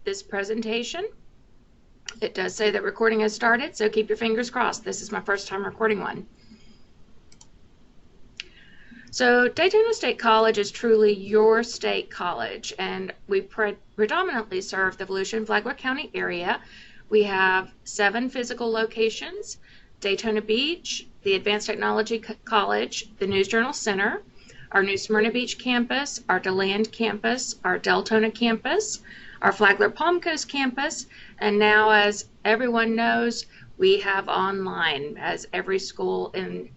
this presentation. It does say that recording has started, so keep your fingers crossed. This is my first time recording one. So Daytona State College is truly your state college, and we predominantly serve the Volusia and Flagler County area. We have 7 physical locations: Daytona Beach, the Advanced Technology College, the News Journal Center, our New Smyrna Beach campus, our DeLand campus, our Deltona campus, our Flagler Palm Coast campus, and now, as everyone knows, we have online, as every school in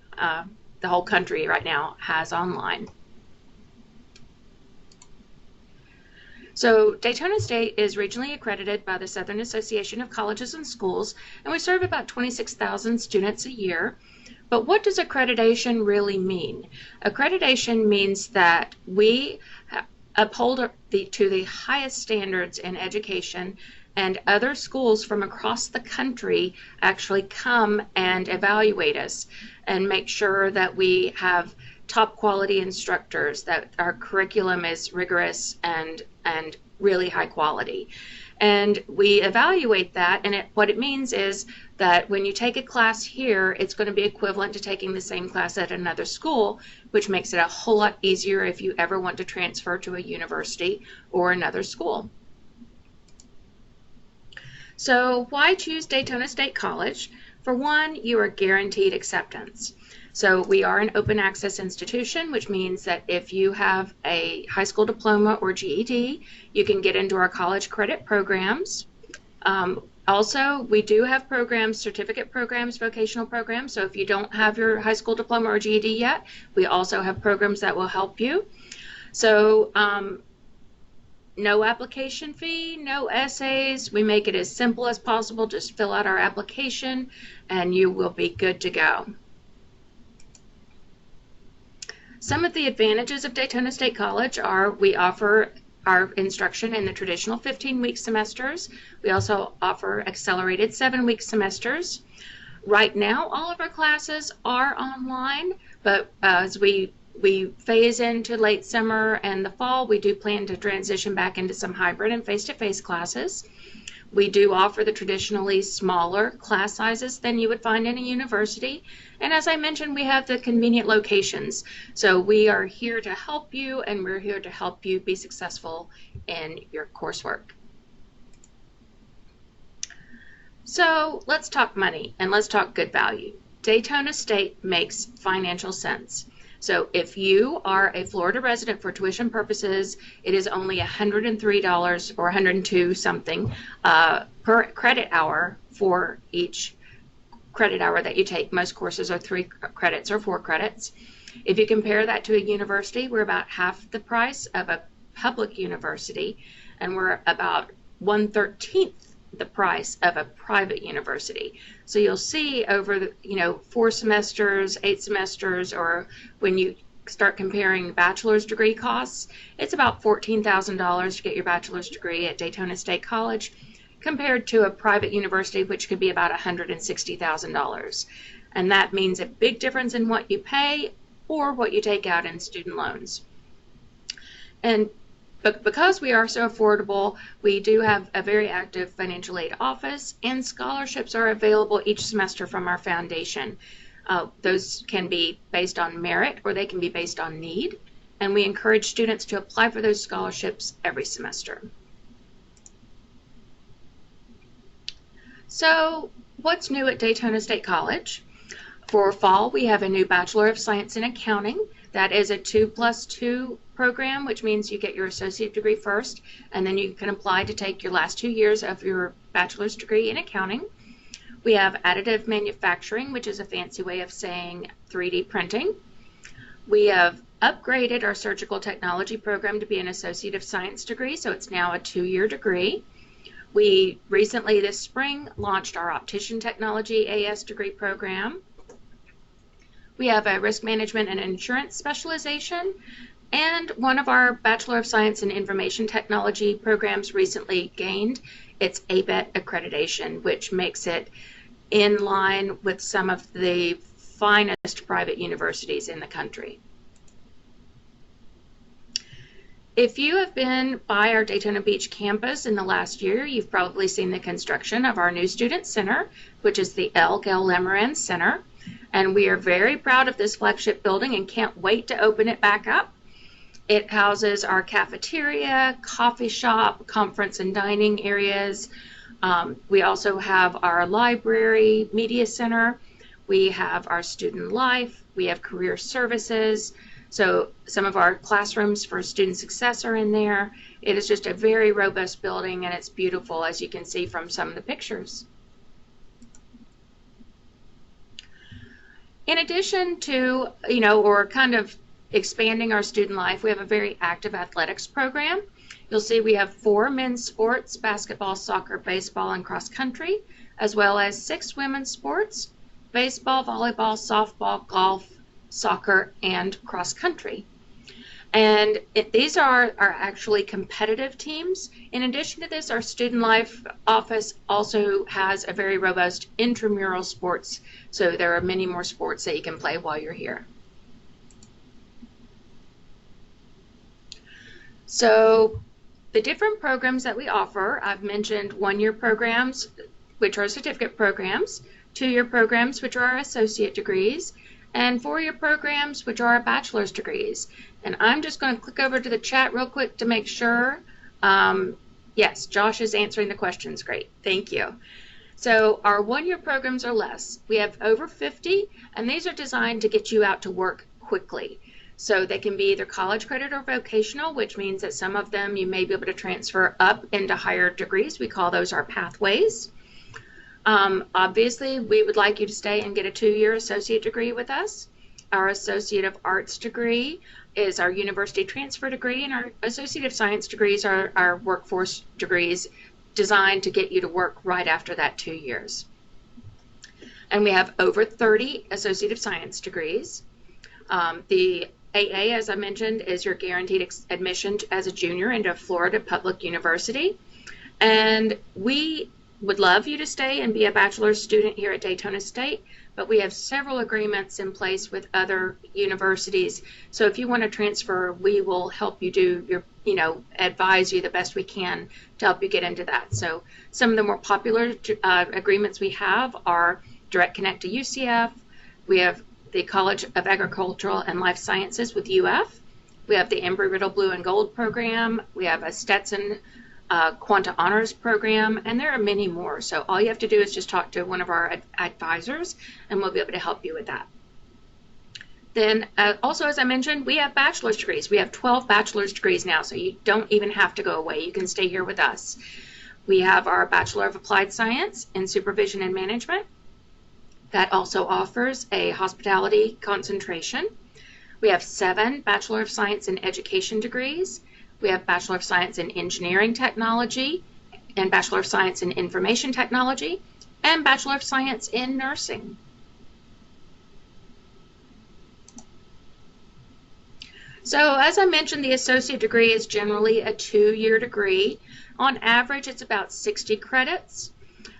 the whole country right now has online. So Daytona State is regionally accredited by the Southern Association of Colleges and Schools, and we serve about 26,000 students a year. But what does accreditation really mean? Accreditation means that we uphold to the highest standards in education, and other schools from across the country actually come and evaluate us and make sure that we have top quality instructors, that our curriculum is rigorous and really high quality. And we evaluate that, and what it means is that when you take a class here, it's going to be equivalent to taking the same class at another school, which makes it a whole lot easier if you ever want to transfer to a university or another school. So why choose Daytona State College? For one, you are guaranteed acceptance. So we are an open access institution, which means that if you have a high school diploma or GED, you can get into our college credit programs. Also, we do have programs, certificate programs, vocational programs. So if you don't have your high school diploma or GED yet, we also have programs that will help you. So no application fee, no essays. We make it as simple as possible. Just fill out our application and you will be good to go. Some of the advantages of Daytona State College are we offer our instruction in the traditional 15-week semesters. We also offer accelerated 7-week semesters. Right now, all of our classes are online, but as we phase into late summer and the fall, we do plan to transition back into some hybrid and face-to-face classes. We do offer the traditionally smaller class sizes than you would find in a university. And as I mentioned, we have the convenient locations. So we are here to help you, and we're here to help you be successful in your coursework. So let's talk money and let's talk good value. Daytona State makes financial sense. So if you are a Florida resident for tuition purposes, it is only $103 or $102 something per credit hour for each credit hour that you take. Most courses are 3 credits or 4 credits. If you compare that to a university, we're about half the price of a public university, and we're about 1/13 the price of a private university. So you'll see over the 4 semesters, 8 semesters, or when you start comparing bachelor's degree costs, it's about $14,000 to get your bachelor's degree at Daytona State College, compared to a private university, which could be about $160,000. And that means a big difference in what you pay or what you take out in student loans. But because we are so affordable, we do have a very active financial aid office, and scholarships are available each semester from our foundation. Those can be based on merit or they can be based on need, and we encourage students to apply for those scholarships every semester. So what's new at Daytona State College? For fall, we have a new Bachelor of Science in Accounting. That is a 2+2 program, which means you get your associate degree first, and then you can apply to take your last 2 years of your bachelor's degree in accounting. We have additive manufacturing, which is a fancy way of saying 3D printing. We have upgraded our surgical technology program to be an associate of science degree, so it's now a 2-year degree. We recently this spring launched our optician technology AS degree program. We have a risk management and insurance specialization, and one of our Bachelor of Science in Information Technology programs recently gained its ABET accreditation, which makes it in line with some of the finest private universities in the country. If you have been by our Daytona Beach campus in the last year, you've probably seen the construction of our new student center, which is the Gale Lemerand Center. And we are very proud of this flagship building and can't wait to open it back up. It houses our cafeteria, coffee shop, conference and dining areas. We also have our library, media center. We have our student life. We have career services. So some of our classrooms for student success are in there. It is just a very robust building, and it's beautiful, as you can see from some of the pictures. In addition to, or kind of expanding our student life, we have a very active athletics program. You'll see we have 4 men's sports: basketball, soccer, baseball, and cross country, as well as 6 women's sports: baseball, volleyball, softball, golf, soccer, and cross country. And these are actually competitive teams. In addition to this, our student life office also has a very robust intramural sports. So there are many more sports that you can play while you're here. So the different programs that we offer, I've mentioned 1-year programs, which are certificate programs, 2-year programs, which are our associate degrees, and 4-year programs, which are our bachelor's degrees. And I'm just going to click over to the chat real quick to make sure. Yes, Josh is answering the questions. Great, thank you. So our 1-year programs are less. We have over 50, and these are designed to get you out to work quickly. So they can be either college credit or vocational, which means that some of them you may be able to transfer up into higher degrees. We call those our pathways. Obviously, we would like you to stay and get a 2-year associate degree with us. Our Associate of Arts degree is our university transfer degree, and our Associate of Science degrees are our workforce degrees designed to get you to work right after that 2 years. And we have over 30 Associate of Science degrees. The AA, as I mentioned, is your guaranteed admission as a junior into a Florida public university. And we would love you to stay and be a bachelor's student here at Daytona State, but we have several agreements in place with other universities. So if you want to transfer, we will help you do your, advise you the best we can to help you get into that. So some of the more popular agreements we have are Direct Connect to UCF. We have the College of Agricultural and Life Sciences with UF. We have the Embry-Riddle Blue and Gold program. We have a Stetson Quanta Honors program, and there are many more. So all you have to do is just talk to one of our advisors, and we'll be able to help you with that. Then also, as I mentioned, we have bachelor's degrees. We have 12 bachelor's degrees now, so you don't even have to go away. You can stay here with us. We have our Bachelor of Applied Science in Supervision and Management. That also offers a hospitality concentration. We have 7 Bachelor of Science in Education degrees. We have Bachelor of Science in Engineering Technology and Bachelor of Science in Information Technology and Bachelor of Science in Nursing. So as I mentioned, the associate degree is generally a 2-year degree. On average, it's about 60 credits.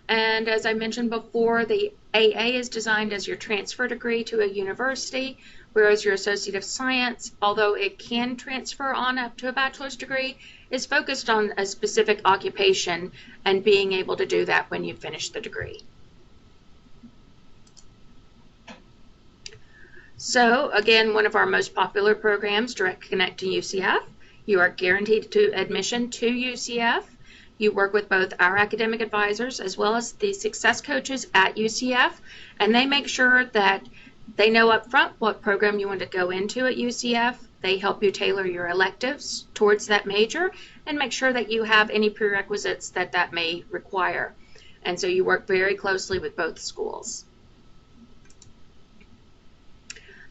And as I mentioned before, the AA is designed as your transfer degree to a university, whereas your Associate of Science, although it can transfer on up to a bachelor's degree, is focused on a specific occupation and being able to do that when you finish the degree. So again, one of our most popular programs, Direct Connect to UCF. You are guaranteed to admission to UCF. You work with both our academic advisors as well as the success coaches at UCF, and they make sure that they know up front what program you want to go into at UCF. They help you tailor your electives towards that major and make sure that you have any prerequisites that may require. And so you work very closely with both schools.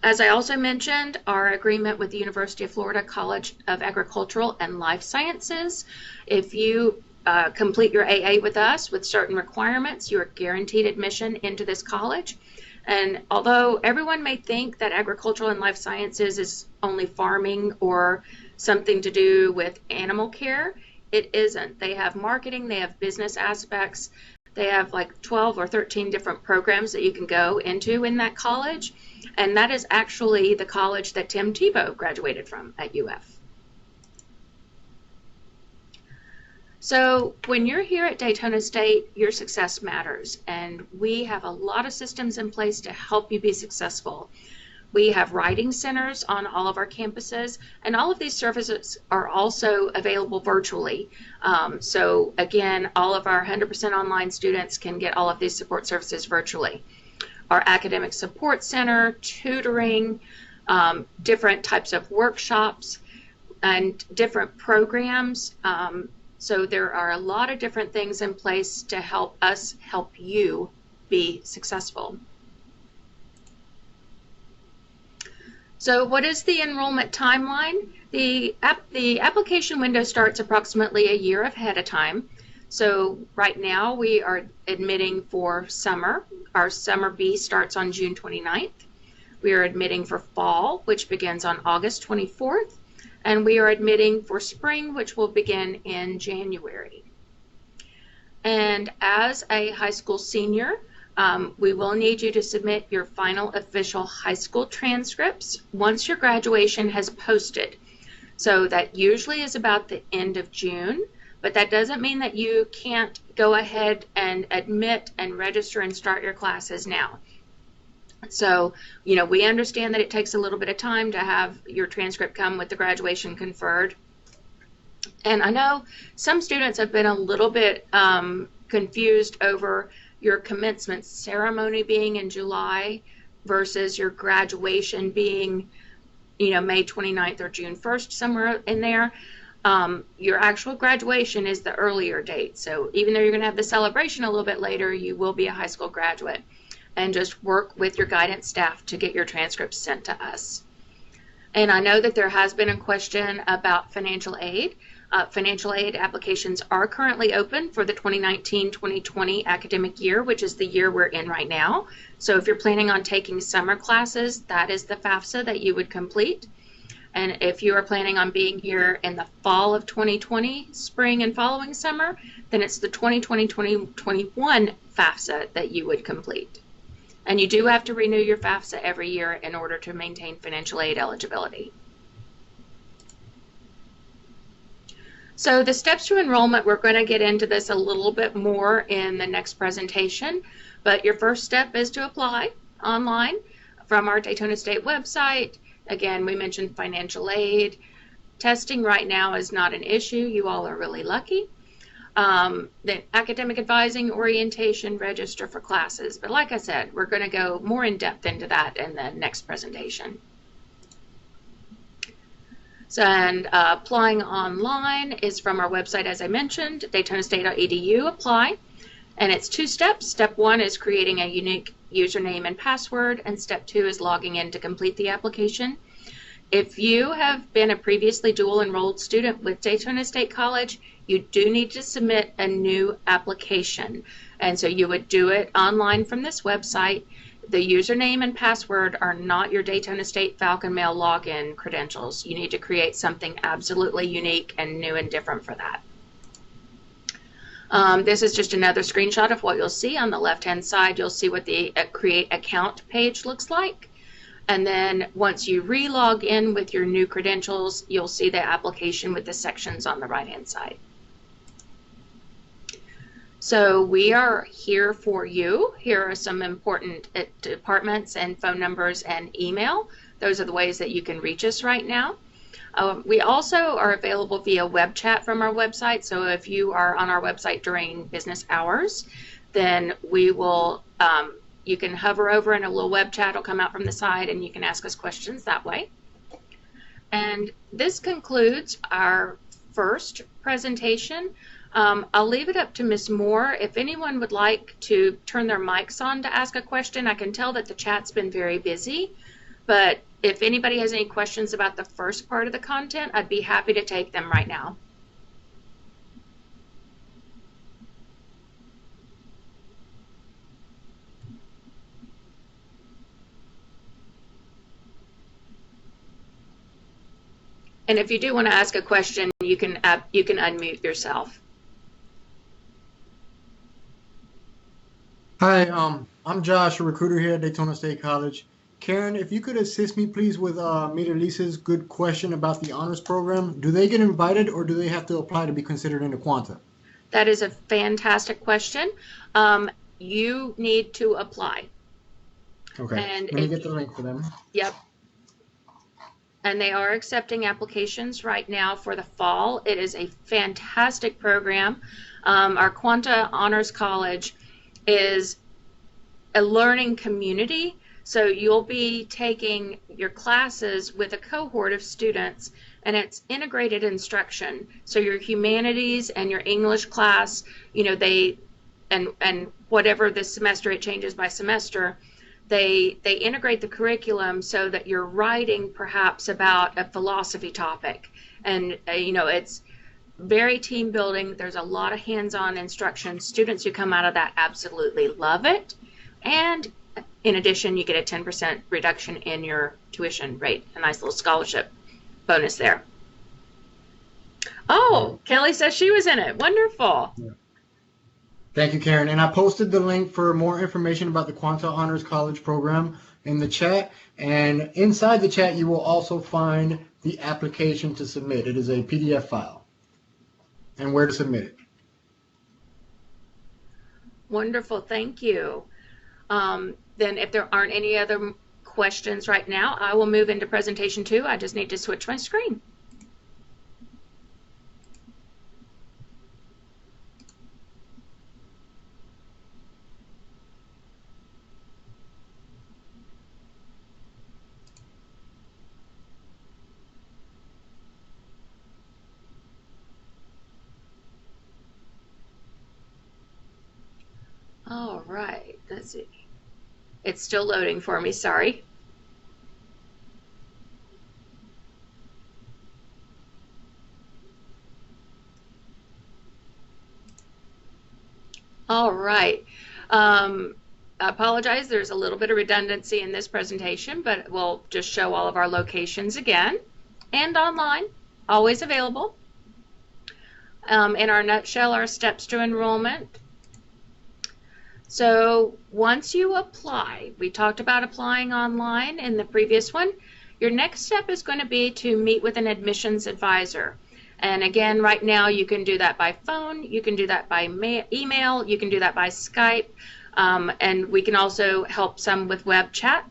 As I also mentioned, our agreement with the University of Florida College of Agricultural and Life Sciences. If you complete your AA with us with certain requirements, you are guaranteed admission into this college. And although everyone may think that agricultural and life sciences is only farming or something to do with animal care, it isn't. They have marketing, they have business aspects, they have like 12 or 13 different programs that you can go into in that college. And that is actually the college that Tim Tebow graduated from at UF. So when you're here at Daytona State, your success matters, and we have a lot of systems in place to help you be successful. We have writing centers on all of our campuses, and all of these services are also available virtually. So again, all of our 100% online students can get all of these support services virtually. Our academic support center, tutoring, different types of workshops, and different programs. So there are a lot of different things in place to help us help you be successful. So what is the enrollment timeline? The application window starts approximately a year ahead of time. So right now we are admitting for summer. Our summer B starts on June 29th. We are admitting for fall, which begins on August 24th. And we are admitting for spring, which will begin in January. And as a high school senior, we will need you to submit your final official high school transcripts once your graduation has posted. So that usually is about the end of June, but that doesn't mean that you can't go ahead and admit and register and start your classes now. So, we understand that it takes a little bit of time to have your transcript come with the graduation conferred. And I know some students have been a little bit confused over your commencement ceremony being in July versus your graduation being, May 29th or June 1st, somewhere in there. Your actual graduation is the earlier date. So even though you're going to have the celebration a little bit later, you will be a high school graduate. And just work with your guidance staff to get your transcripts sent to us. And I know that there has been a question about financial aid. Financial aid applications are currently open for the 2019-2020 academic year, which is the year we're in right now. So if you're planning on taking summer classes, that is the FAFSA that you would complete. And if you are planning on being here in the fall of 2020, spring and following summer, then it's the 2020-2021 FAFSA that you would complete. And you do have to renew your FAFSA every year in order to maintain financial aid eligibility. So the steps to enrollment, we're going to get into this a little bit more in the next presentation, but your first step is to apply online from our Daytona State website. Again, we mentioned financial aid. Testing right now is not an issue. You all are really lucky. Then academic advising, orientation, register for classes. But like I said, we're going to go more in depth into that in the next presentation. So, and applying online is from our website, as I mentioned, daytonastate.edu. Apply. And it's 2 steps. Step 1 is creating a unique username and password, and step 2 is logging in to complete the application. If you have been a previously dual enrolled student with Daytona State College, you do need to submit a new application. And so you would do it online from this website. The username and password are not your Daytona State Falcon Mail login credentials. You need to create something absolutely unique and new and different for that. This is just another screenshot of what you'll see. On the left-hand side, you'll see what the Create Account page looks like. And then once you re-log in with your new credentials, you'll see the application with the sections on the right-hand side. So we are here for you. Here are some important departments and phone numbers and email. Those are the ways that you can reach us right now. We also are available via web chat from our website. So if you are on our website during business hours, then we will, you can hover over and a little web chat will come out from the side and you can ask us questions that way. And this concludes our first presentation. I'll leave it up to Ms. Moore. If anyone would like to turn their mics on to ask a question, I can tell that the chat's been very busy, but if anybody has any questions about the first part of the content, I'd be happy to take them right now. And if you do want to ask a question, you can unmute yourself. Hi, I'm Josh, a recruiter here at Daytona State College. Karen, if you could assist me, please, with Meter Lisa's good question about the honors program. Do they get invited or do they have to apply to be considered in the quanta? That is a fantastic question. You need to apply. Okay. And Let me get the link for them. Yep. And they are accepting applications right now for the fall. It is a fantastic program. Our Quanta Honors College is a learning community. So you'll be taking your classes with a cohort of students, and it's integrated instruction. So your humanities and your English class, you know, and whatever this semester, it changes by semester, they integrate the curriculum so that you're writing perhaps about a philosophy topic. And, you know, it's very team building. There's a lot of hands-on instruction. Students who come out of that absolutely love it. And in addition, you get a 10% reduction in your tuition rate, a nice little scholarship bonus there. Oh, Kelly says she was in it. Wonderful. Yeah. Thank you, Karen. And I posted the link for more information about the Quanta Honors College program in the chat. And inside the chat, you will also find the application to submit. It is a PDF file and where to submit it. Wonderful. Thank you. Then if there aren't any other questions right now, I will move into presentation 2. I just need to switch my screen. All right, let's see. It's still loading for me, sorry. All right. I apologize, there's a little bit of redundancy in this presentation, but we'll just show all of our locations again and online, always available. In our nutshell, our steps to enrollment. So once you apply, we talked about applying online in the previous one, your next step is going to be to meet with an admissions advisor. And again, right now you can do that by phone, you can do that by email, you can do that by Skype, and we can also help some with web chat.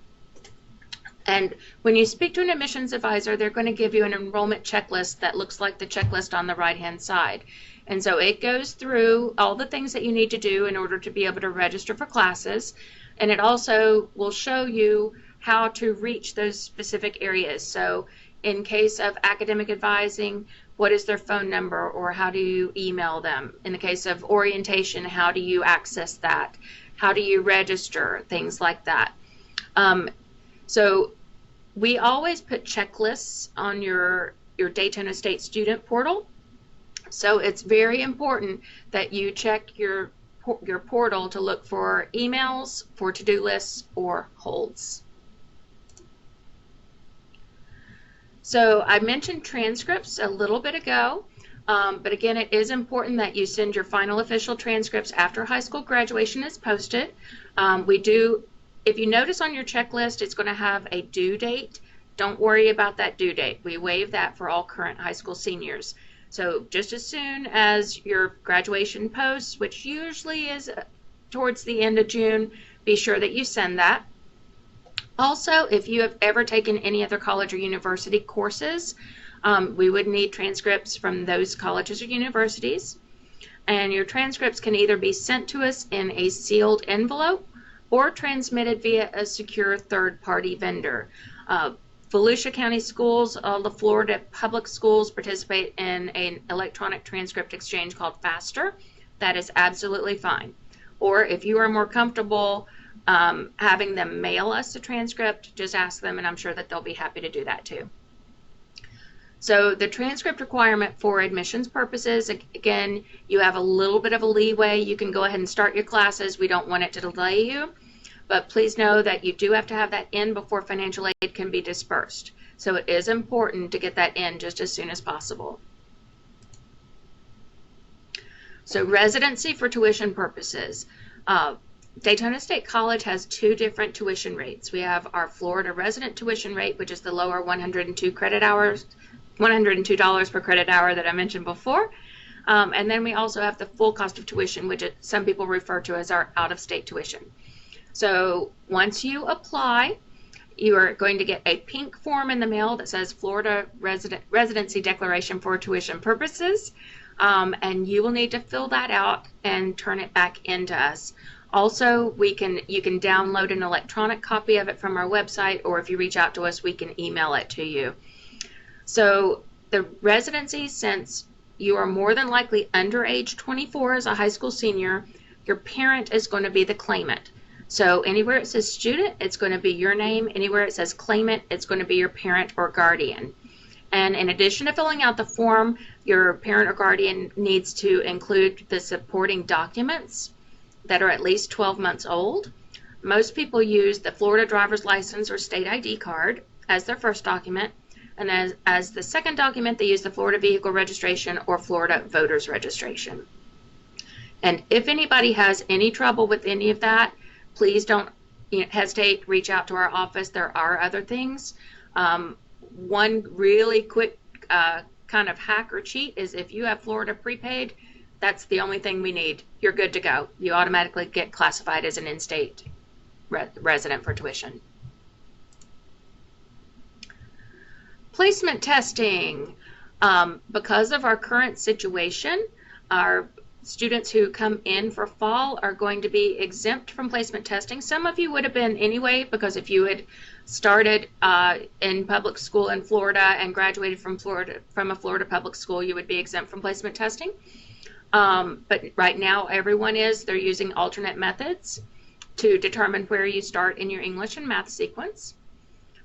And when you speak to an admissions advisor, they're going to give you an enrollment checklist that looks like the checklist on the right-hand side. And so it goes through all the things that you need to do in order to be able to register for classes. And it also will show you how to reach those specific areas. So in case of academic advising, what is their phone number or how do you email them? In the case of orientation, how do you access that? How do you register? Things like that. So we always put checklists on your Daytona State student portal. So it's very important that you check your portal to look for emails, for to-do lists, or holds. So I mentioned transcripts a little bit ago, but again, it is important that you send your final official transcripts after high school graduation is posted. If you notice on your checklist, it's going to have a due date. Don't worry about that due date. We waive that for all current high school seniors. So just as soon as your graduation posts, which usually is towards the end of June, be sure that you send that. Also, if you have ever taken any other college or university courses, we would need transcripts from those colleges or universities. And your transcripts can either be sent to us in a sealed envelope or transmitted via a secure third-party vendor. Volusia County Schools, all the Florida public schools participate in an electronic transcript exchange called FASTER. That is absolutely fine. Or if you are more comfortable having them mail us a transcript, just ask them and I'm sure that they'll be happy to do that too. So the transcript requirement for admissions purposes, again, you have a little bit of a leeway. You can go ahead and start your classes. We don't want it to delay you. But please know that you do have to have that in before financial aid can be dispersed. So it is important to get that in just as soon as possible. So residency for tuition purposes. Daytona State College has 2 different tuition rates. We have our Florida resident tuition rate, which is the lower $102 per credit hour that I mentioned before. And then we also have the full cost of tuition, which some people refer to as our out-of-state tuition. So once you apply, you are going to get a pink form in the mail that says Florida Residency Declaration for Tuition Purposes, and you will need to fill that out and turn it back into us. Also, you can download an electronic copy of it from our website, or if you reach out to us, we can email it to you. So the residency, since you are more than likely under age 24 as a high school senior, your parent is going to be the claimant. So anywhere it says student, it's going to be your name. Anywhere it says claimant, it's going to be your parent or guardian. And in addition to filling out the form, your parent or guardian needs to include the supporting documents that are at least 12 months old. Most people use the Florida driver's license or state ID card as their first document. And as the second document, they use the Florida vehicle registration or Florida voter's registration. And if anybody has any trouble with any of that, please don't hesitate, reach out to our office. There are other things. One really quick kind of hack or cheat is if you have Florida prepaid, that's the only thing we need. You're good to go. You automatically get classified as an in-state resident for tuition. Placement testing. Because of our current situation, our students who come in for fall are going to be exempt from placement testing. Some of you would have been anyway, because if you had started in public school in Florida and graduated from a Florida public school, you would be exempt from placement testing. But right now everyone is. They're using alternate methods to determine where you start in your English and math sequence.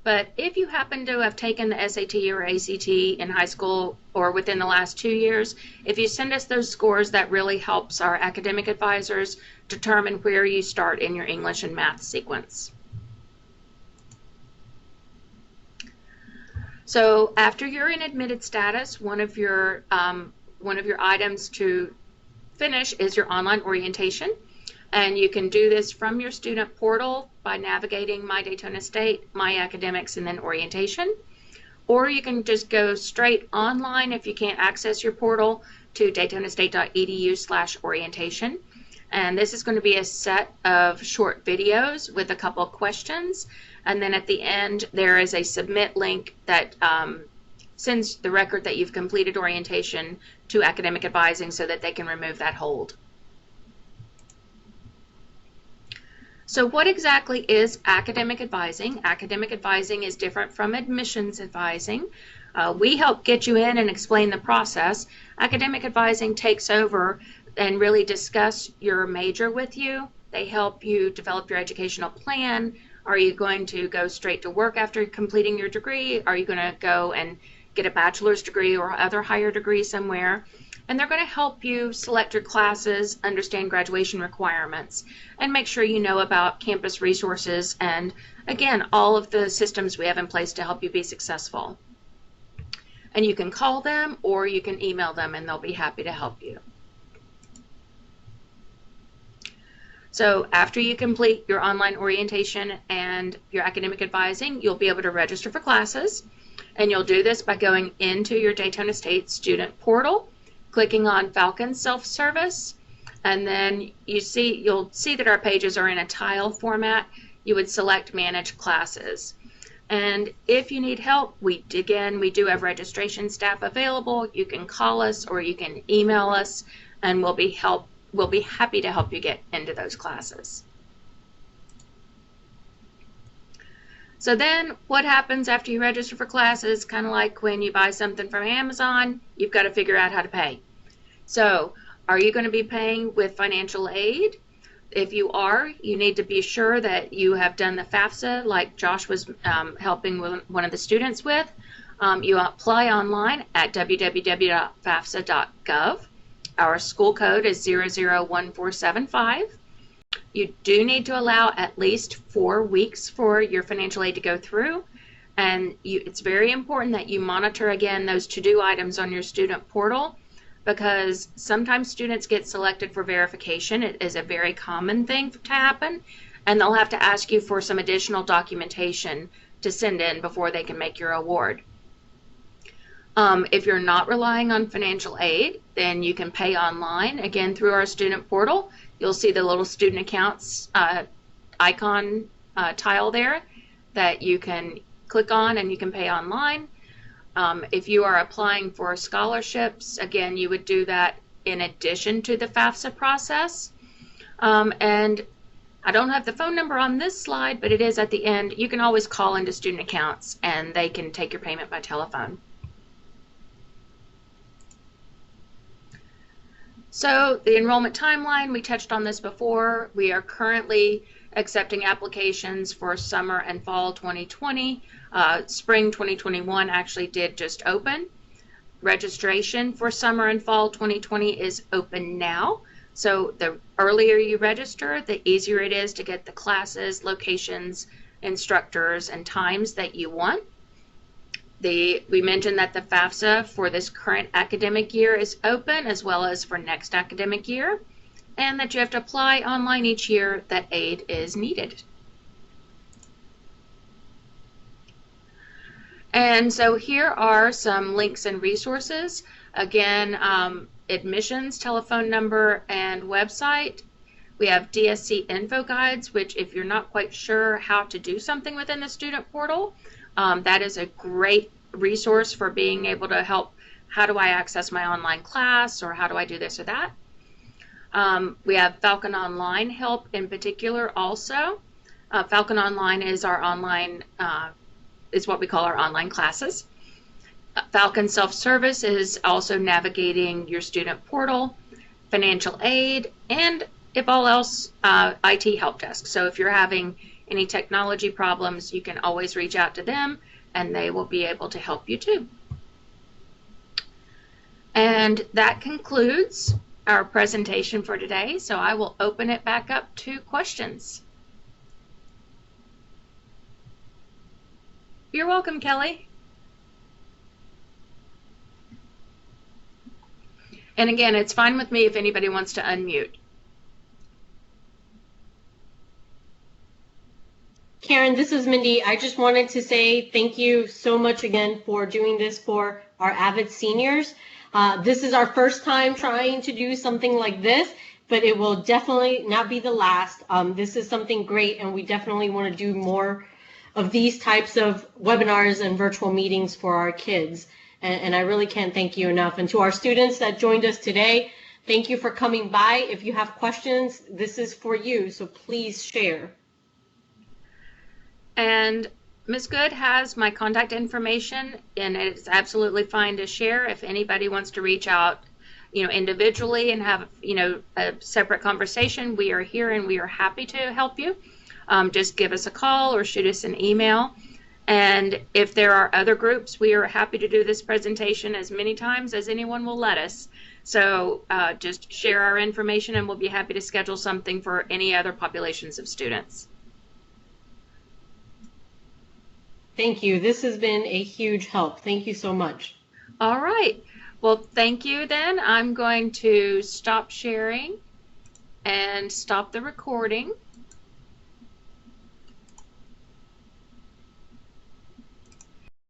But if you happen to have taken the SAT or ACT in high school or within the last 2 years, if you send us those scores, that really helps our academic advisors determine where you start in your English and math sequence. So after you're in admitted status, one of your items to finish is your online orientation. And you can do this from your student portal by navigating My Daytona State, My Academics, and then Orientation. Or you can just go straight online if you can't access your portal to daytonastate.edu/orientation. And this is going to be a set of short videos with a couple of questions. And then at the end, there is a submit link that sends the record that you've completed orientation to academic advising so that they can remove that hold. So what exactly is academic advising? Academic advising is different from admissions advising. We help get you in and explain the process. Academic advising takes over and really discuss your major with you. They help you develop your educational plan. Are you going to go straight to work after completing your degree? Are you going to go and get a bachelor's degree or other higher degree somewhere? And they're going to help you select your classes, understand graduation requirements, and make sure you know about campus resources and, again, all of the systems we have in place to help you be successful. And you can call them or you can email them and they'll be happy to help you. So after you complete your online orientation and your academic advising, you'll be able to register for classes. And you'll do this by going into your Daytona State student portal, clicking on Falcon Self-Service, and then you'll see that our pages are in a tile format. You would select Manage Classes. And if you need help, we do have registration staff available. You can call us or you can email us, and we'll be happy to help you get into those classes. So then what happens after you register for classes? Kind of like when you buy something from Amazon, you've got to figure out how to pay. So are you going to be paying with financial aid? If you are, you need to be sure that you have done the FAFSA like Josh was helping one of the students with. You apply online at www.fafsa.gov. Our school code is 001475. You do need to allow at least 4 weeks for your financial aid to go through, and it's very important that you monitor again those to-do items on your student portal, because sometimes students get selected for verification. It is a very common thing to happen, and they'll have to ask you for some additional documentation to send in before they can make your award. If you're not relying on financial aid, then you can pay online, again, through our student portal. You'll see the little student accounts icon tile there that you can click on and you can pay online. If you are applying for scholarships, again, you would do that in addition to the FAFSA process. And I don't have the phone number on this slide, but it is at the end. You can always call into student accounts and they can take your payment by telephone. So the enrollment timeline, we touched on this before. We are currently accepting applications for summer and fall 2020. Spring 2021 actually did just open. Registration for summer and fall 2020 is open now. So the earlier you register, the easier it is to get the classes, locations, instructors, and times that you want. We mentioned that the FAFSA for this current academic year is open, as well as for next academic year, and that you have to apply online each year that aid is needed. And so here are some links and resources. Again, admissions, telephone number, and website. We have DSC info guides, which if you're not quite sure how to do something within the student portal, that is a great resource for being able to help. How do I access my online class, or how do I do this or that? We have Falcon Online help in particular also. Falcon Online is our online, is what we call our online classes. Falcon Self-Service is also navigating your student portal, financial aid, and if all else, IT help desk. So if you're having any technology problems, you can always reach out to them and they will be able to help you too. And that concludes our presentation for today. So I will open it back up to questions. You're welcome, Kelly. And again, it's fine with me if anybody wants to unmute. Karen, this is Mindy. I just wanted to say thank you so much again for doing this for our avid seniors. This is our first time trying to do something like this, but it will definitely not be the last. This is something great, and we definitely want to do more of these types of webinars and virtual meetings for our kids. And I really can't thank you enough. And to our students that joined us today, thank you for coming by. If you have questions, this is for you, so please share. And Ms. Good has my contact information, and it's absolutely fine to share. If anybody wants to reach out, individually and have, a separate conversation, we are here and we are happy to help you. Just give us a call or shoot us an email. And if there are other groups, we are happy to do this presentation as many times as anyone will let us. So just share our information and we'll be happy to schedule something for any other populations of students. Thank you. This has been a huge help. Thank you so much. All right. Well, thank you then. I'm going to stop sharing and stop the recording.